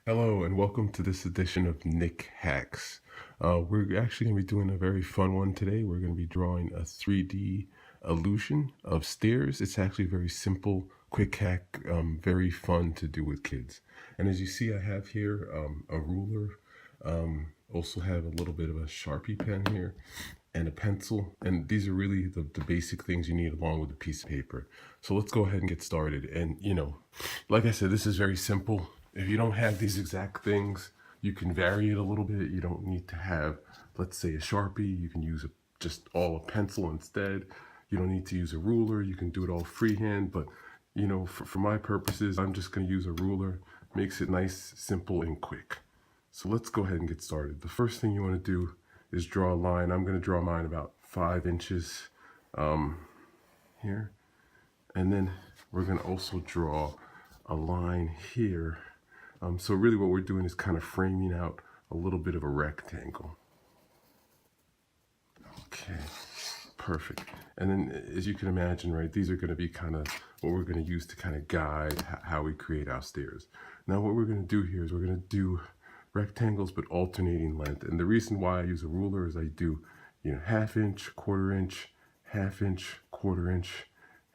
Hello and welcome to this edition of Nick Hacks. We're actually going to be doing a very fun one today. We're going to be drawing a 3D illusion of stairs. It's actually a very simple, quick hack, very fun to do with kids. And as you see, I have here a ruler, also have a little bit of a Sharpie pen here, and a pencil. And these are really the basic things you need along with a piece of paper. So let's go ahead and get started. And like I said, this is very simple. If you don't have these exact things, you can vary it a little bit. You don't need to have, let's say, a Sharpie. You can use just all a pencil instead. You don't need to use a ruler. You can do it all freehand. But, for my purposes, I'm just going to use a ruler. Makes it nice, simple, and quick. So let's go ahead and get started. The first thing you want to do is draw a line. I'm going to draw mine about 5 inches here. And then we're going to also draw a line here. So really what we're doing is kind of framing out a little bit of a rectangle. Okay, perfect. And then as you can imagine, right, these are going to be kind of what we're going to use to kind of guide how we create our stairs. Now what we're going to do here is we're going to do rectangles but alternating length. And the reason why I use a ruler is I do, 1/2 inch, 1/4 inch, 1/2 inch, 1/4 inch,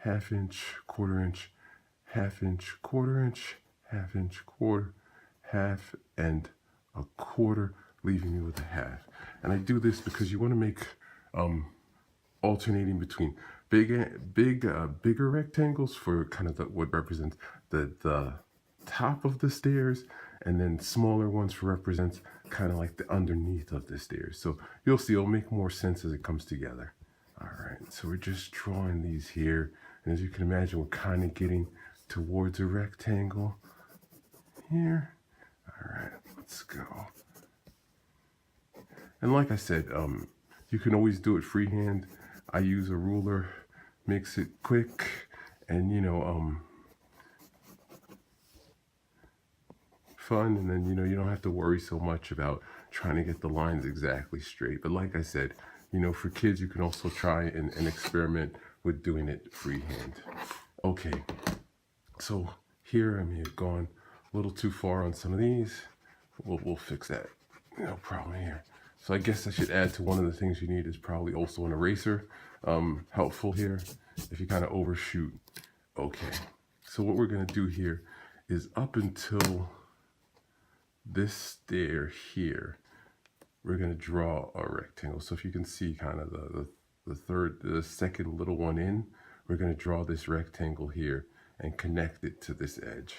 1/2 inch, 1/4 inch, 1/2 inch, 1/4 inch, 1/2 inch, 1/4, 1/2, and 1/4, leaving me with a 1/2. And I do this because you want to make alternating between bigger rectangles for kind of what represents the top of the stairs, and then smaller ones for represents kind of like the underneath of the stairs. So you'll see it'll make more sense as it comes together. All right, so we're just drawing these here, and as you can imagine, we're kind of getting towards a rectangle here. All right, let's go. And like I said, you can always do it freehand. I use a ruler, makes it quick, and fun, and then you don't have to worry so much about trying to get the lines exactly straight. But like I said, for kids, you can also try and experiment with doing it freehand. Okay, so here I may have gone a little too far on some of these. We'll fix that, no problem here. So I guess I should add to one of the things you need is probably also an eraser, helpful here if you kind of overshoot. Okay, so what we're going to do here is up until this stair here, we're going to draw a rectangle. So if you can see kind of the second little one in, we're going to draw this rectangle here and connect it to this edge.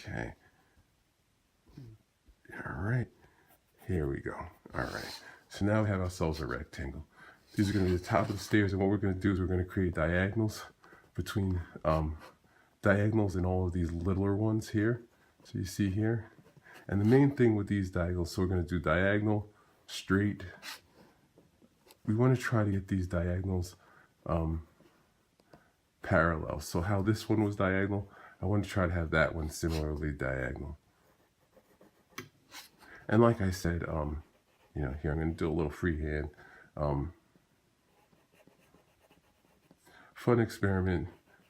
Okay. All right. Here we go. All right. So now we have ourselves a rectangle. These are going to be the top of the stairs, and what we're going to do is we're going to create diagonals between diagonals in all of these littler ones here. So you see here. And the main thing with these diagonals, so we're going to do diagonal, straight. We want to try to get these diagonals parallel. So how this one was diagonal, I want to try to have that one similarly diagonal. And like I said, here I'm going to do a little freehand. Fun experiment.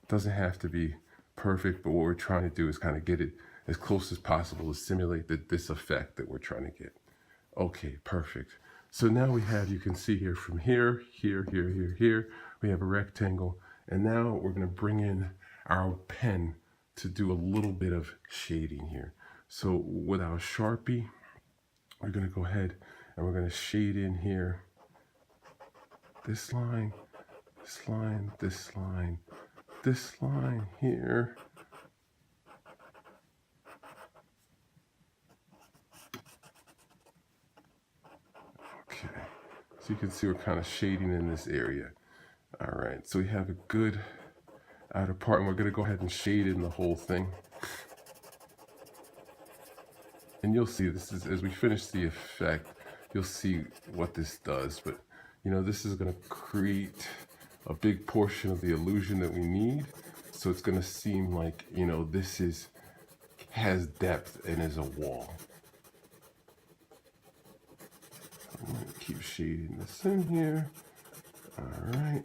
Doesn't have to be perfect, but what we're trying to do is kind of get it as close as possible to simulate this effect that we're trying to get. Okay, perfect. So now we have, you can see here from here, here, we have a rectangle. And now we're going to bring in our pen to do a little bit of shading here. So with our Sharpie, we're going to go ahead and we're going to shade in here this line, this line, this line, this line here. Okay, so you can see we're kind of shading in this area. All right, so we have a good outer part, and we're going to go ahead and shade in the whole thing. And you'll see this is, as we finish the effect, you'll see what this does. But this is going to create a big portion of the illusion that we need. So it's going to seem like this has depth and is a wall. keep shading this in here. All right.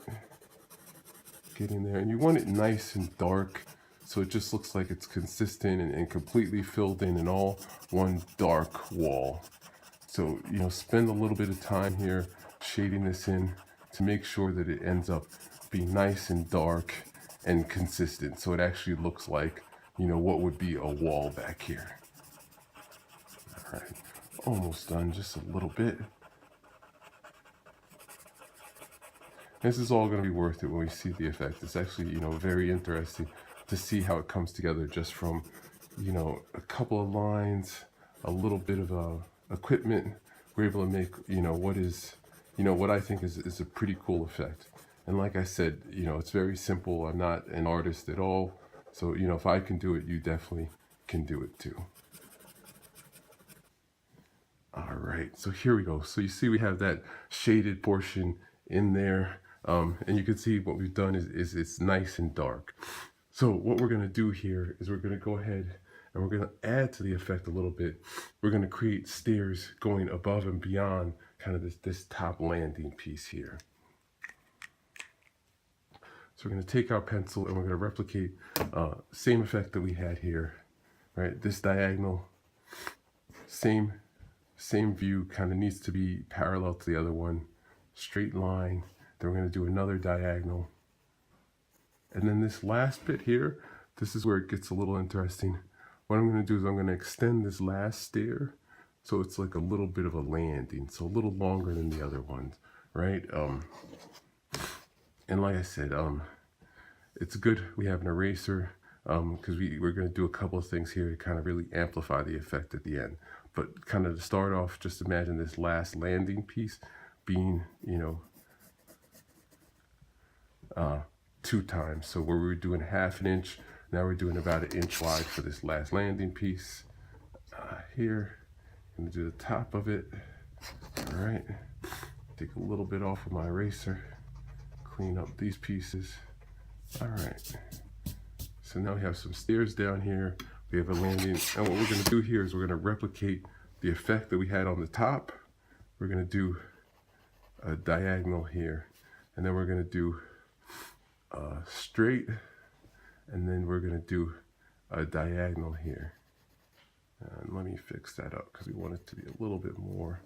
Get in there. And you want it nice and dark so it just looks like it's consistent and completely filled in all one dark wall. So, you know, spend a little bit of time here shading this in to make sure that it ends up being nice and dark and consistent. So it actually looks like, you know, what would be a wall back here. All right, almost done, just a little bit. This is all going to be worth it when we see the effect. It's actually, you know, very interesting to see how it comes together just from, you know, a couple of lines, a little bit of equipment. We're able to make, you know, what is, you know, what I think is a pretty cool effect. And like I said, you know, it's very simple. I'm not an artist at all. So, you know, if I can do it, you definitely can do it too. All right, so here we go. So you see we have that shaded portion in there. And you can see what we've done is it's nice and dark. So what we're going to do here is we're going to go ahead and we're going to add to the effect a little bit. We're going to create stairs going above and beyond kind of this top landing piece here. So we're going to take our pencil and we're going to replicate same effect that we had here, right? This diagonal, same view, kind of needs to be parallel to the other one. Straight line. Then we're going to do another diagonal. And then this last bit here, this is where it gets a little interesting. What I'm going to do is I'm going to extend this last stair so it's like a little bit of a landing, so a little longer than the other ones, right? And like I said, it's good we have an eraser because we're going to do a couple of things here to kind of really amplify the effect at the end. But kind of to start off, just imagine this last landing piece being, you know, 2 times. So where we were doing ½ an inch, now we're doing about 1 inch wide for this last landing piece. Here, I'm gonna do the top of it. All right, take a little bit off of my eraser, clean up these pieces. All right, so now we have some stairs down here. We have a landing, and what we're gonna do here is we're gonna replicate the effect that we had on the top. We're gonna do a diagonal here, and then we're gonna do straight, and then we're going to do a diagonal here. And let me fix that up because we want it to be a little bit more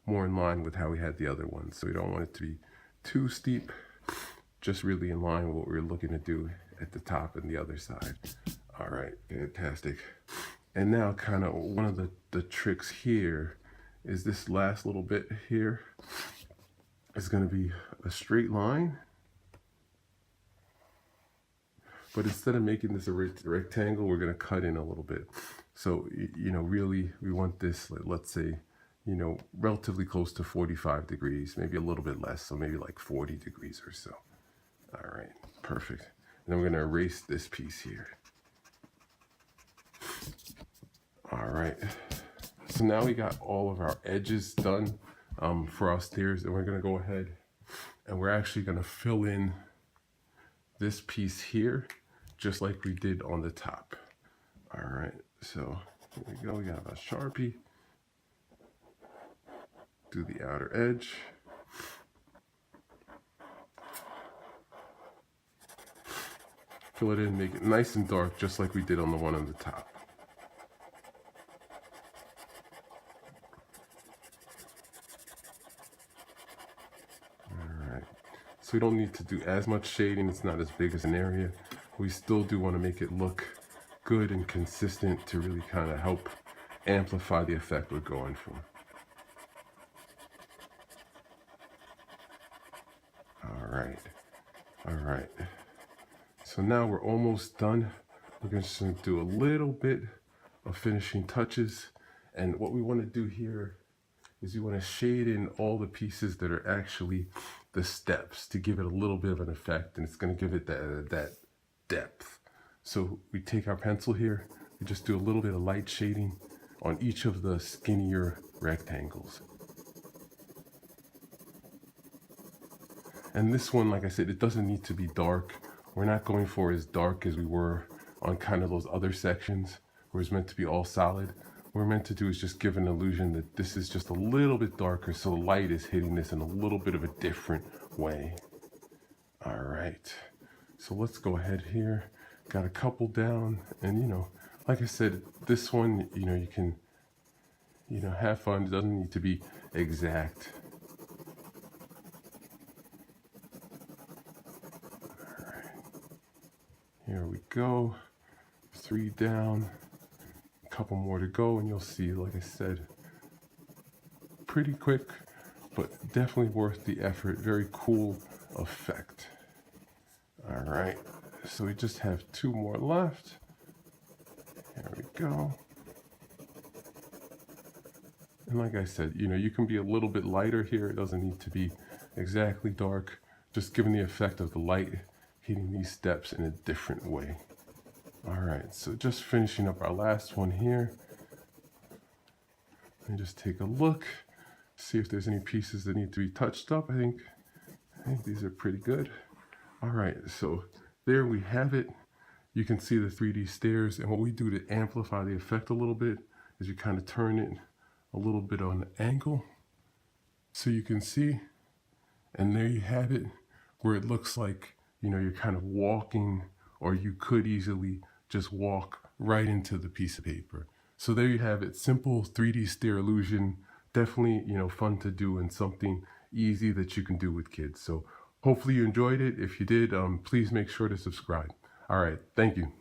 in line with how we had the other ones. So we don't want it to be too steep, just really in line with what we're looking to do at the top and the other side. All right, fantastic. And now kind of one of the tricks here is this last little bit here is going to be a straight line. But instead of making this a rectangle, we're going to cut in a little bit. So, you know, really we want this, let's say, you know, relatively close to 45 degrees, maybe a little bit less. So maybe like 40 degrees or so. All right, perfect. And then we're going to erase this piece here. All right. So now we got all of our edges done for our stairs, and we're going to go ahead and we're actually going to fill in this piece here just like we did on the top. All right, so here we go. We got a Sharpie. Do the outer edge. Fill it in, make it nice and dark just like we did on the one on the top. So we don't need to do as much shading. It's not as big as an area. We still do want to make it look good and consistent to really kind of help amplify the effect we're going for. All right. So now we're almost done. We're just going to do a little bit of finishing touches. And what we want to do here is you want to shade in all the pieces that are actually the steps to give it a little bit of an effect, and it's going to give it that depth. So we take our pencil here, we just do a little bit of light shading on each of the skinnier rectangles. And this one, like I said, it doesn't need to be dark. We're not going for as dark as we were on kind of those other sections where it's meant to be all solid. What we're meant to do is just give an illusion that this is just a little bit darker, so light is hitting this in a little bit of a different way. All right, so let's go ahead here. Got a couple down, and like I said, this one, you can, have fun. It doesn't need to be exact. All right, here we go. 3 down, a couple more to go, and you'll see, like I said, pretty quick, but definitely worth the effort. Very cool effect. All right, so we just have 2 more left. Here we go. And like I said, you can be a little bit lighter here. It doesn't need to be exactly dark, just giving the effect of the light hitting these steps in a different way. All right, so just finishing up our last one here. Let me just take a look, see if there's any pieces that need to be touched up. I think these are pretty good. All right, so there we have it. You can see the 3D stairs, and what we do to amplify the effect a little bit is you kind of turn it a little bit on an angle so you can see, and there you have it, where it looks like, you're kind of walking, or you could easily just walk right into the piece of paper. So there you have it, simple 3D stair illusion. Definitely, fun to do and something easy that you can do with kids. So hopefully you enjoyed it. If you did, please make sure to subscribe. All right, thank you.